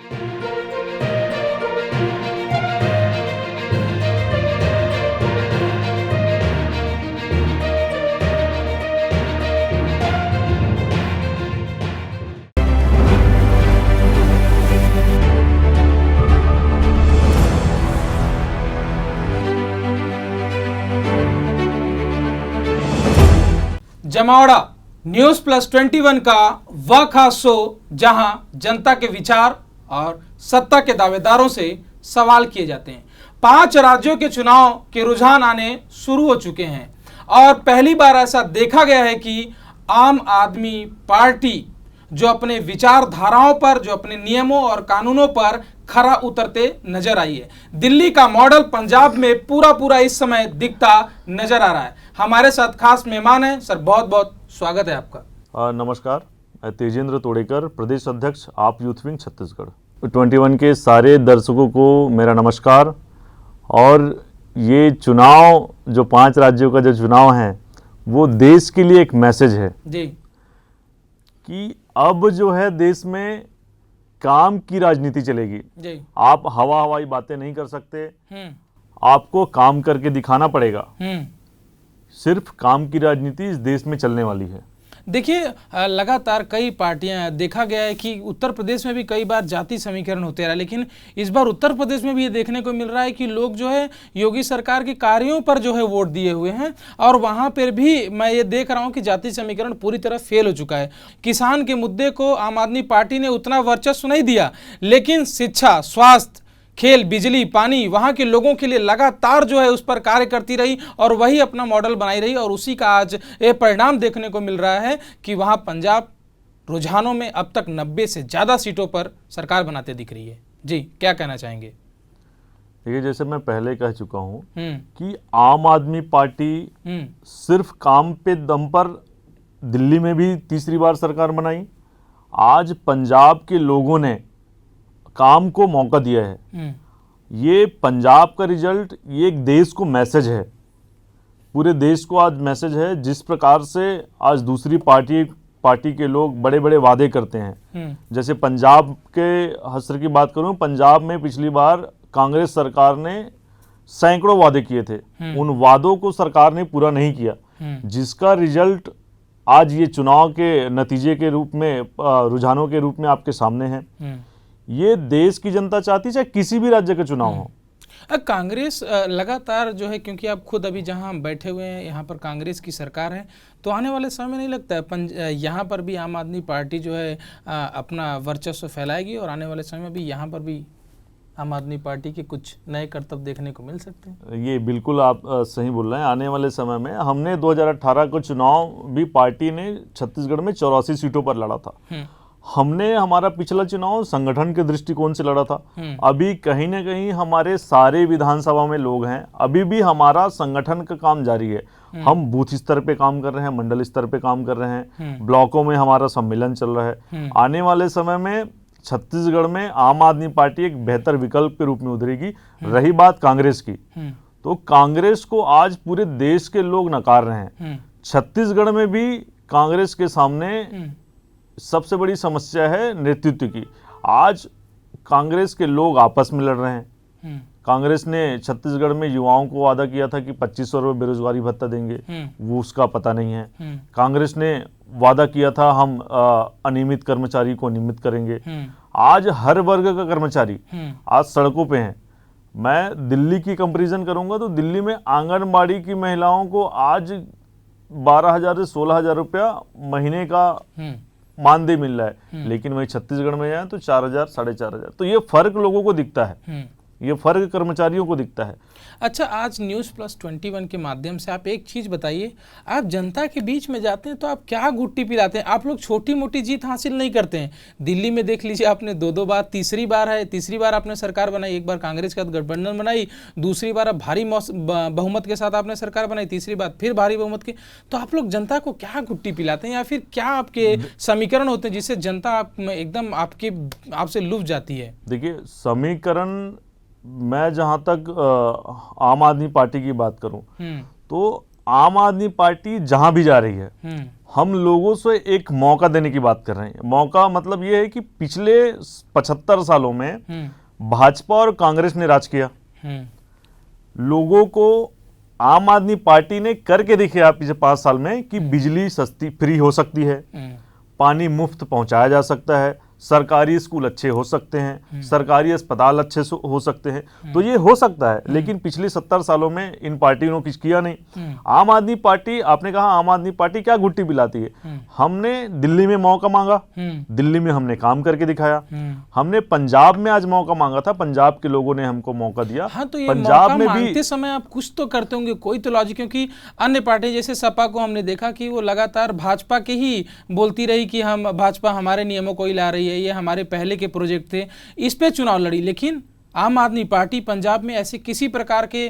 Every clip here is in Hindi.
जमावड़ा न्यूज प्लस 21 का वह खास शो जहां जनता के विचार और सत्ता के दावेदारों से सवाल किए जाते हैं। 5 राज्यों के चुनाव के रुझान आने शुरू हो चुके हैं और पहली बार ऐसा देखा गया है कि आम आदमी पार्टी जो अपने विचारधाराओं पर, जो अपने नियमों और कानूनों पर खरा उतरते नजर आई है। दिल्ली का मॉडल पंजाब में पूरा इस समय दिखता नजर आ रहा है। हमारे साथ खास मेहमान हैं। सर, बहुत बहुत स्वागत है आपका। नमस्कार, मैं तेजेंद्र तोड़ेकर, प्रदेश अध्यक्ष आप यूथ विंग छत्तीसगढ़। 21 के सारे दर्शकों को मेरा नमस्कार। और ये चुनाव, जो 5 राज्यों का जो चुनाव है, वो देश के लिए एक मैसेज है जी कि अब जो है देश में काम की राजनीति चलेगी जी। आप हवाई बातें नहीं कर सकते, आपको काम करके दिखाना पड़ेगा। सिर्फ काम की राजनीति इस देश में चलने वाली है। देखिए, लगातार कई पार्टियां, देखा गया है कि उत्तर प्रदेश में भी कई बार जाति समीकरण होते रहा, लेकिन इस बार उत्तर प्रदेश में भी ये देखने को मिल रहा है कि लोग जो है योगी सरकार के कार्यों पर जो है वोट दिए हुए हैं और वहां पर भी मैं ये देख रहा हूं कि जाति समीकरण पूरी तरह फेल हो चुका है। किसान के मुद्दे को आम आदमी पार्टी ने उतना वर्चस्व नहीं दिया, लेकिन शिक्षा, स्वास्थ्य, खेल, बिजली, पानी, वहां के लोगों के लिए लगातार जो है उस पर कार्य करती रही और वही अपना मॉडल बनाई रही और उसी का आज ये परिणाम देखने को मिल रहा है कि वहां पंजाब रुझानों में अब तक 90 से ज़्यादा सीटों पर सरकार बनाते दिख रही है। जी, क्या कहना चाहेंगे? देखिए, जैसे मैं पहले कह चुका हूं कि आम आदमी पार्टी सिर्फ काम पे दम पर दिल्ली में भी तीसरी बार सरकार बनाई। आज पंजाब के लोगों ने काम को मौका दिया है। ये पंजाब का रिजल्ट, ये एक देश को मैसेज है, पूरे देश को आज मैसेज है। जिस प्रकार से आज दूसरी पार्टी के लोग बड़े बड़े वादे करते हैं, जैसे पंजाब के हसर की बात करूं, पंजाब में पिछली बार कांग्रेस सरकार ने सैकड़ों वादे किए थे, उन वादों को सरकार ने पूरा नहीं किया, जिसका रिजल्ट आज ये चुनाव के नतीजे के रूप में, रुझानों के रूप में आपके सामने है। ये देश की जनता चाहती, चाहे किसी भी राज्य का चुनाव हो। कांग्रेस लगातार जो है, क्योंकि आप खुद अभी जहां बैठे हुए हैं यहाँ पर कांग्रेस की सरकार है, तो आने वाले समय में नहीं लगता है यहाँ पर भी आम आदमी पार्टी जो है अपना वर्चस्व फैलाएगी और आने वाले समय में भी यहाँ पर भी आम आदमी पार्टी के कुछ नए करतब देखने को मिल सकते हैं? ये बिल्कुल आप सही बोल रहे हैं। आने वाले समय में हमने 2018 का चुनाव भी पार्टी ने छत्तीसगढ़ में 84 सीटों पर लड़ा था। हमने हमारा पिछला चुनाव संगठन के दृष्टिकोण से लड़ा था। अभी कहीं ना कहीं हमारे सारे विधानसभा में लोग हैं, अभी भी हमारा संगठन का काम जारी है। हम बूथ स्तर पे काम कर रहे हैं, मंडल स्तर पे काम कर रहे हैं, ब्लॉकों में हमारा सम्मेलन चल रहा है। आने वाले समय में छत्तीसगढ़ में आम आदमी पार्टी एक बेहतर विकल्प के रूप में उभरेगी। रही बात कांग्रेस की, तो कांग्रेस को आज पूरे देश के लोग नकार रहे हैं। छत्तीसगढ़ में भी कांग्रेस के सामने सबसे बड़ी समस्या है नेतृत्व की। आज कांग्रेस के लोग आपस में लड़ रहे हैं। कांग्रेस ने छत्तीसगढ़ में युवाओं को वादा किया था कि 2500 रुपये बेरोजगारी भत्ता देंगे, वो उसका पता नहीं है। कांग्रेस ने वादा किया था हम अनियमित कर्मचारी को नियमित करेंगे। आज हर वर्ग का कर्मचारी आज सड़कों पे है। मैं दिल्ली की कंपैरिजन करूंगा तो दिल्ली में आंगनबाड़ी की महिलाओं को आज 12,000 से 16,000 रुपया महीने का मानदेय मिल रहा है, लेकिन वही छत्तीसगढ़ में जाए तो 4,000 साढ़े 4,000। तो ये फर्क लोगों को दिखता है, ये फर्क कर्मचारियों को दिखता है। अच्छा, आज न्यूज़ प्लस 21 के माध्यम से आप एक चीज़ बताइए, आप जनता के बीच में जाते हैं तो आप क्या गुट्टी पिलाते हैं? आप लोग छोटी मोटी जीत हासिल नहीं करते हैं। दिल्ली में देख लीजिए, आपने दो बार, तीसरी बार आपने सरकार बनाई। एक बार कांग्रेस के साथ गठबंधन बनाई, दूसरी बार भारी बहुमत के साथ आपने सरकार बनाई, तीसरी बार फिर भारी बहुमत के। तो आप लोग जनता को क्या गुट्टी पिलाते हैं या फिर क्या आपके समीकरण होते हैं जिससे जनता एकदम आपसे लुभ जाती है? देखिए, समीकरण, मैं जहां तक आम आदमी पार्टी की बात करूं तो आम आदमी पार्टी जहां भी जा रही है, हम लोगों से एक मौका देने की बात कर रहे हैं। मौका मतलब ये है कि पिछले 75 सालों में भाजपा और कांग्रेस ने राज किया। लोगों को आम आदमी पार्टी ने करके दिखाया पिछले 5 साल में कि बिजली सस्ती फ्री हो सकती है, पानी मुफ्त पहुंचाया जा सकता है, सरकारी स्कूल अच्छे हो सकते हैं, सरकारी अस्पताल अच्छे हो सकते हैं। तो ये हो सकता है, लेकिन पिछले 70 सालों में इन पार्टियों ने कुछ किया नहीं। आम आदमी पार्टी, आपने कहा आम आदमी पार्टी क्या गुट्टी पिलाती है। हमने दिल्ली में मौका मांगा, दिल्ली में हमने काम करके दिखाया। हमने पंजाब में आज मौका मांगा था, पंजाब के लोगों ने हमको मौका दिया। हाँ, तो ये पंजाब मौका में मांगते भी समय आप कुछ तो करते होंगे, कोई तो लॉजिक, क्योंकि अन्य पार्टी जैसे सपा को हमने देखा कि वो लगातार भाजपा के ही बोलती रही कि हम भाजपा हमारे नियमों को ही ला रही है, ये हमारे पहले के प्रोजेक्ट थे, इस पे चुनाव लड़ी। लेकिन आम आदमी पार्टी पंजाब में ऐसे किसी प्रकार के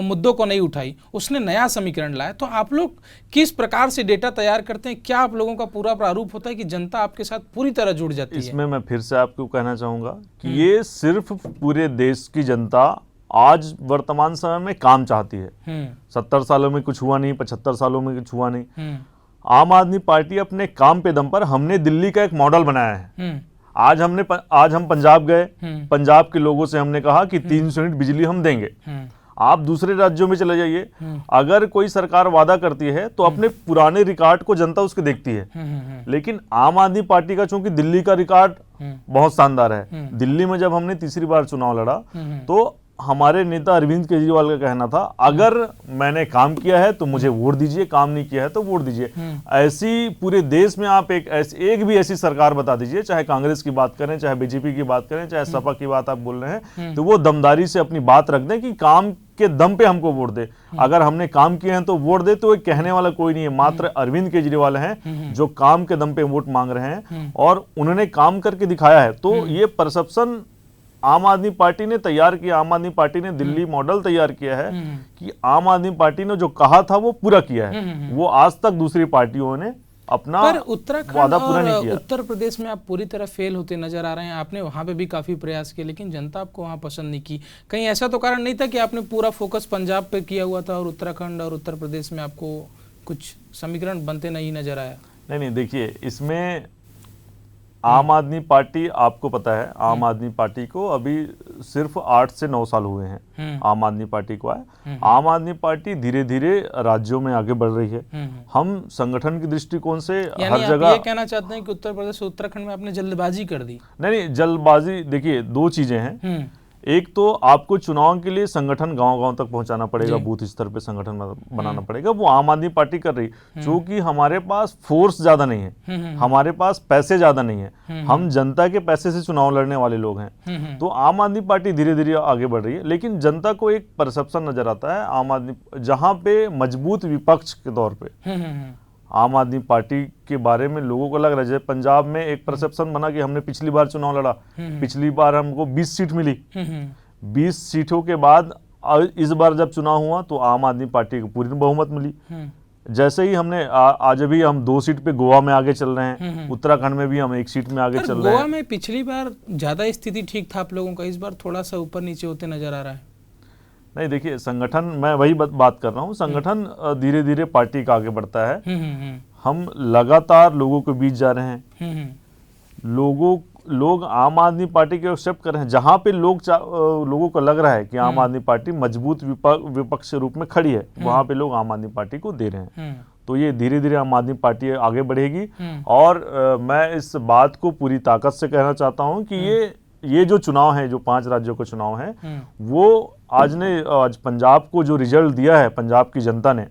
मुद्दों को नहीं उठाई, उसने नया समीकरण लाया। तो आप लोग किस प्रकार से डेटा तैयार करते हैं? क्या आप लोगों का पूरा प्रारूप होता है कि जनता आपके साथ पूरी तरह जुड़ जाती है? इसमें मैं फिर से आपको कहना चाहूंगा कि ये सिर्फ पूरे देश की जनता आज वर्तमान समय में काम चाहती है। 70 सालों में कुछ हुआ नहीं, 75 सालों में कुछ हुआ नहीं। आम आदमी पार्टी अपने काम पे दम पर, हमने दिल्ली का एक मॉडल बनाया है। आज हम पंजाब गए, पंजाब के लोगों से हमने कहा कि 300 यूनिट बिजली हम देंगे। आप दूसरे राज्यों में चले जाइए, अगर कोई सरकार वादा करती है तो अपने पुराने रिकॉर्ड को जनता उसके देखती है। लेकिन आम आदमी पार्टी का चूंकि दिल्ली का रिकॉर्ड बहुत शानदार है, दिल्ली में जब हमने तीसरी बार चुनाव लड़ा तो हमारे नेता अरविंद केजरीवाल का कहना था, अगर मैंने काम किया है तो मुझे वोट दीजिए, काम नहीं किया है तो वोट दीजिए। ऐसी पूरे देश में आप एक भी ऐसी सरकार बता दीजिए, चाहे कांग्रेस की बात करें, चाहे बीजेपी की बात करें, चाहे सपा की बात आप बोल रहे हैं, तो वो दमदारी से अपनी बात रख दें कि काम के दम पे हमको वोट दे। अगर हमने काम किए हैं तो वोट दे। तो कहने वाला कोई नहीं है, मात्र अरविंद केजरीवाल हैं जो काम के दम पे वोट मांग रहे हैं और उन्होंने काम करके दिखाया है। तो ये परसेप्शन आम आदमी पार्टी ने तैयार किया, आम आदमी पार्टी ने दिल्ली मॉडल तैयार किया है कि आम आदमी पार्टी ने जो कहा था वो पूरा किया है। वो आज तक दूसरी पार्टियों ने अपना उत्तराखंड और उत्तर प्रदेश में आप पूरी तरह फेल होते नजर आ रहे हैं। आपने वहां पे भी काफी प्रयास किए, लेकिन जनता आपको वहां पसंद नहीं की। कहीं ऐसा तो कारण नहीं था कि आपने पूरा फोकस पंजाब पे किया हुआ था और उत्तराखंड और उत्तर प्रदेश में आपको कुछ समीकरण बनते नहीं नजर आया? नहीं, देखिए, इसमें आम आदमी पार्टी, आपको पता है आम आदमी पार्टी को अभी सिर्फ 8 से 9 साल हुए हैं आम आदमी पार्टी को आए। आम आदमी पार्टी धीरे धीरे राज्यों में आगे बढ़ रही है। हम संगठन की दृष्टिकोण से हर जगह, ये कहना चाहते हैं कि उत्तर प्रदेश और उत्तराखंड में आपने जल्दबाजी कर दी? नहीं, जल्दबाजी, देखिए 2 चीजें हैं। एक तो आपको चुनाव के लिए संगठन गांव-गांव तक पहुंचाना पड़ेगा, बूथ स्तर पे संगठन बनाना पड़ेगा। वो आम आदमी पार्टी कर रही, क्योंकि हमारे पास फोर्स ज्यादा नहीं है, हमारे पास पैसे ज्यादा नहीं है, हम जनता के पैसे से चुनाव लड़ने वाले लोग हैं। तो आम आदमी पार्टी धीरे धीरे आगे बढ़ रही है। लेकिन जनता को एक परसेप्शन नजर आता है आम आदमी, जहां पे मजबूत विपक्ष के तौर पे आम आदमी पार्टी के बारे में लोगों को लग रहा है। जैसे पंजाब में एक परसेप्शन बना कि हमने पिछली बार चुनाव लड़ा, पिछली बार हमको 20 सीट मिली, 20 सीटों के बाद इस बार जब चुनाव हुआ तो आम आदमी पार्टी को पूरी बहुमत मिली। जैसे ही हमने आज अभी हम 2 सीट पे गोवा में आगे चल रहे हैं, उत्तराखंड में भी हम 1 सीट में आगे चल रहे हैं। गोवा में पिछली बार ज्यादा स्थिति ठीक था आप लोगों का, इस बार थोड़ा सा ऊपर नीचे होते नजर आ रहा है। नहीं, देखिए, संगठन, मैं वही बात कर रहा हूँ, संगठन धीरे धीरे पार्टी का आगे बढ़ता है। हम लगातार लोगों के बीच जा रहे हैं। लोग आम आदमी पार्टी के एक्सेप्ट कर रहे हैं। जहां पे लोगों को लग रहा है कि आम आदमी पार्टी मजबूत विपक्ष के रूप में खड़ी है, वहां पे लोग आम आदमी पार्टी को दे रहे हैं। तो ये धीरे धीरे आम आदमी पार्टी आगे बढ़ेगी। और मैं इस बात को पूरी ताकत से कहना चाहता हूं कि ये जो चुनाव है, जो 5 राज्यों का चुनाव है, वो आज पंजाब को जो रिजल्ट दिया है पंजाब की जनता ने,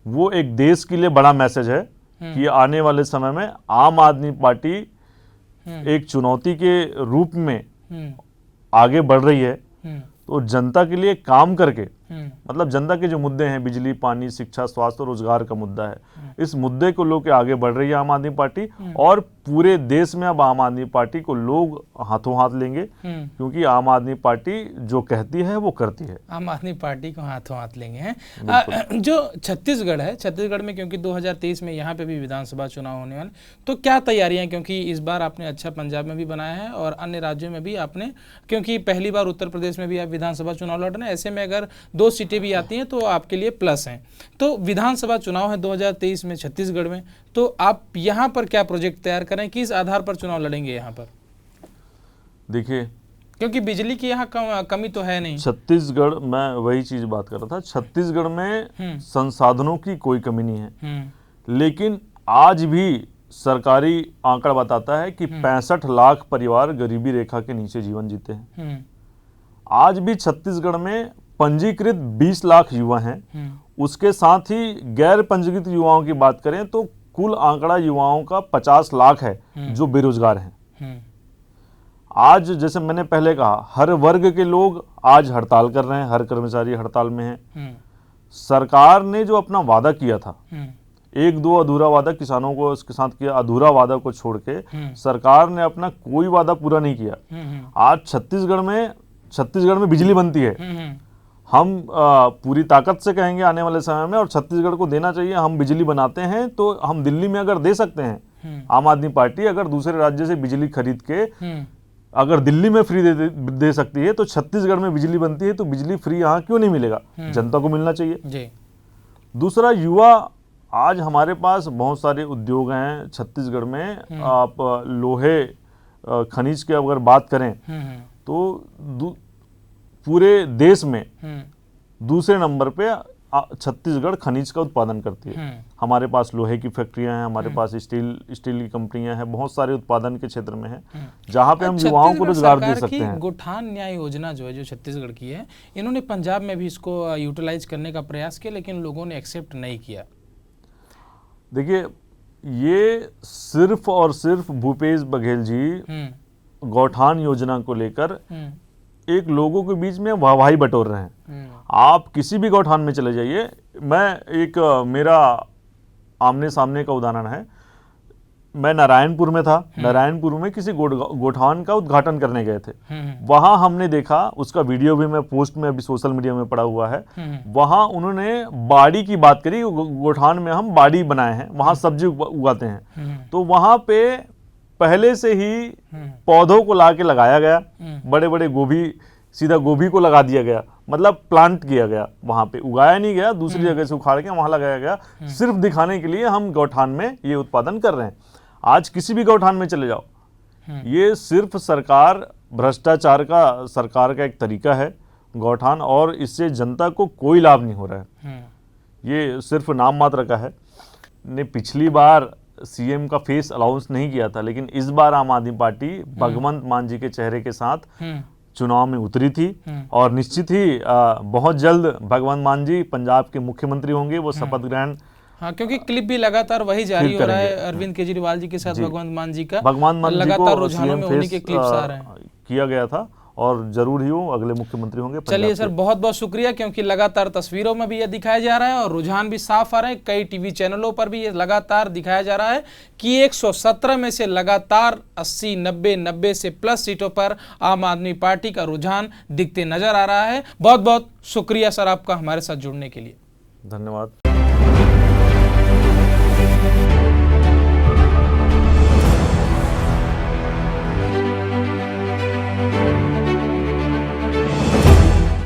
वो एक देश के लिए बड़ा मैसेज है कि आने वाले समय में आम आदमी पार्टी एक चुनौती के रूप में आगे बढ़ रही है। तो जनता के लिए काम करके, मतलब जनता के जो मुद्दे हैं, बिजली, पानी, शिक्षा, स्वास्थ्य और रोजगार का मुद्दा है, इस मुद्दे को लेकर आगे बढ़ रही है आम आदमी पार्टी। और पूरे देश में अब आम आदमी पार्टी को लोग हाथों हाथ लेंगे, क्योंकि आम आदमी पार्टी जो कहती है वो करती है। आम आदमी पार्टी को हाथों हाथ लेंगे हैं। जो छत्तीसगढ़ है, छत्तीसगढ़ में क्योंकि 2023 में यहाँ पे भी विधानसभा चुनाव होने वाले, तो क्या तैयारियां, क्योंकि इस बार आपने अच्छा पंजाब में भी बनाया है और अन्य राज्यों में भी आपने, क्योंकि पहली बार उत्तर प्रदेश में भी आप विधानसभा चुनाव लड़ रहे हैं, ऐसे में अगर 2 सीटें भी आती हैं तो आपके लिए प्लस हैं। तो विधानसभा चुनाव है 2023 में छत्तीसगढ़ में, तो आप यहाँ पर क्या प्रोजेक्ट तैयार करें, किस आधार पर चुनाव लड़ेंगे यहाँ पर? देखिए, क्योंकि बिजली की यहाँ कमी तो है नहीं। छत्तीसगढ़, मैं वही चीज बात कर रहा था, छत्तीसगढ़ में संसाधनों की कोई कमी नहीं है, लेकिन आज भी सरकारी आंकड़ा बताता है कि 65 लाख परिवार गरीबी रेखा के नीचे जीवन जीते हैं। आज भी छत्तीसगढ़ में पंजीकृत 20 लाख युवा हैं। उसके साथ ही गैर पंजीकृत युवाओं की बात करें तो कुल आंकड़ा युवाओं का 50 लाख है जो बेरोजगार हैं। आज जैसे मैंने पहले कहा, हर वर्ग के लोग आज हड़ताल कर रहे हैं, हर कर्मचारी हड़ताल में है। सरकार ने जो अपना वादा किया था, 1-2 अधूरा वादा किसानों को उसके साथ किया, अधूरा वादा को छोड़ के सरकार ने अपना कोई वादा पूरा नहीं किया। आज छत्तीसगढ़ में बिजली बनती है। हम पूरी ताकत से कहेंगे आने वाले समय में, और छत्तीसगढ़ को देना चाहिए, हम बिजली बनाते हैं तो हम दिल्ली में अगर दे सकते हैं, आम आदमी पार्टी अगर दूसरे राज्य से बिजली खरीद के अगर दिल्ली में फ्री दे सकती है, तो छत्तीसगढ़ में बिजली बनती है तो बिजली फ्री यहाँ क्यों नहीं मिलेगा? जनता को मिलना चाहिए। दूसरा, युवा, आज हमारे पास बहुत सारे उद्योग हैं छत्तीसगढ़ में। आप लोहे खनिज की अगर बात करें तो पूरे देश में दूसरे नंबर पे छत्तीसगढ़ खनिज का उत्पादन करती है। हमारे पास लोहे की फैक्ट्रियां हैं, हमारे पास स्टील की कंपनियां हैं, बहुत सारे उत्पादन के क्षेत्र में है, जहां पे हम युवाओं को रोजगार दे सकते हैं। गोठान न्याय योजना जो है, जो छत्तीसगढ़ की है, इन्होंने पंजाब में भी इसको यूटिलाइज करने का प्रयास किया, लेकिन लोगों ने एक्सेप्ट नहीं किया। देखिए, ये सिर्फ और सिर्फ भूपेश बघेल जी गौठान योजना को लेकर एक लोगों के बीच में वाहवाही बटोर रहे हैं। आप किसी भी गौठान में चले जाइए, मेरा आमने सामने का उदाहरण है। मैं नारायणपुर में था, नारायणपुर में किसी गोठान का उद्घाटन करने गए थे। वहां हमने देखा, उसका वीडियो भी मैं पोस्ट में अभी सोशल मीडिया में पड़ा हुआ है, वहां उन्होंने बाड़ी की बात करी। गोठान में हम बाड़ी बनाए हैं, वहां सब्जी उगाते हैं, तो वहां पे पहले से ही पौधों को लाके लगाया गया, बड़े बड़े गोभी, सीधा गोभी को लगा दिया गया, मतलब प्लांट किया गया, वहां पे उगाया नहीं गया, दूसरी जगह से उखाड़ के वहां लगाया गया, सिर्फ दिखाने के लिए हम गौठान में ये उत्पादन कर रहे हैं। आज किसी भी गौठान में चले जाओ, ये सिर्फ भ्रष्टाचार का सरकार का एक तरीका है गौठान, और इससे जनता को कोई लाभ नहीं हो रहा है। ये सिर्फ नाम मात्र का है। ने पिछली बार सीएम का फेस अनाउंस नहीं किया था, लेकिन इस बार आम आदमी पार्टी भगवंत मान जी के चेहरे के साथ चुनाव में उतरी थी, और निश्चित ही बहुत जल्द भगवंत मान जी पंजाब के मुख्यमंत्री होंगे। वो शपथ ग्रहण, हाँ, क्योंकि क्लिप भी लगातार वही जारी हो रहा है अरविंद केजरीवाल जी के साथ भगवंत मान जी का, भगवंत मान जी लगातार को रुझानों में उन्हीं के क्लिप्स आ रहे हैं, किया गया था, और जरूर ही वो अगले मुख्यमंत्री होंगे। चलिए सर, बहुत बहुत शुक्रिया, क्योंकि लगातार तस्वीरों में भी ये दिखाया जा रहा है और रुझान भी साफ आ रहे हैं। कई टीवी चैनलों पर भी ये लगातार दिखाया जा रहा है कि 117 में से लगातार 80, 90 से प्लस सीटों पर आम आदमी पार्टी का रुझान दिखते नजर आ रहा है। बहुत बहुत शुक्रिया सर आपका हमारे साथ जुड़ने के लिए। धन्यवाद।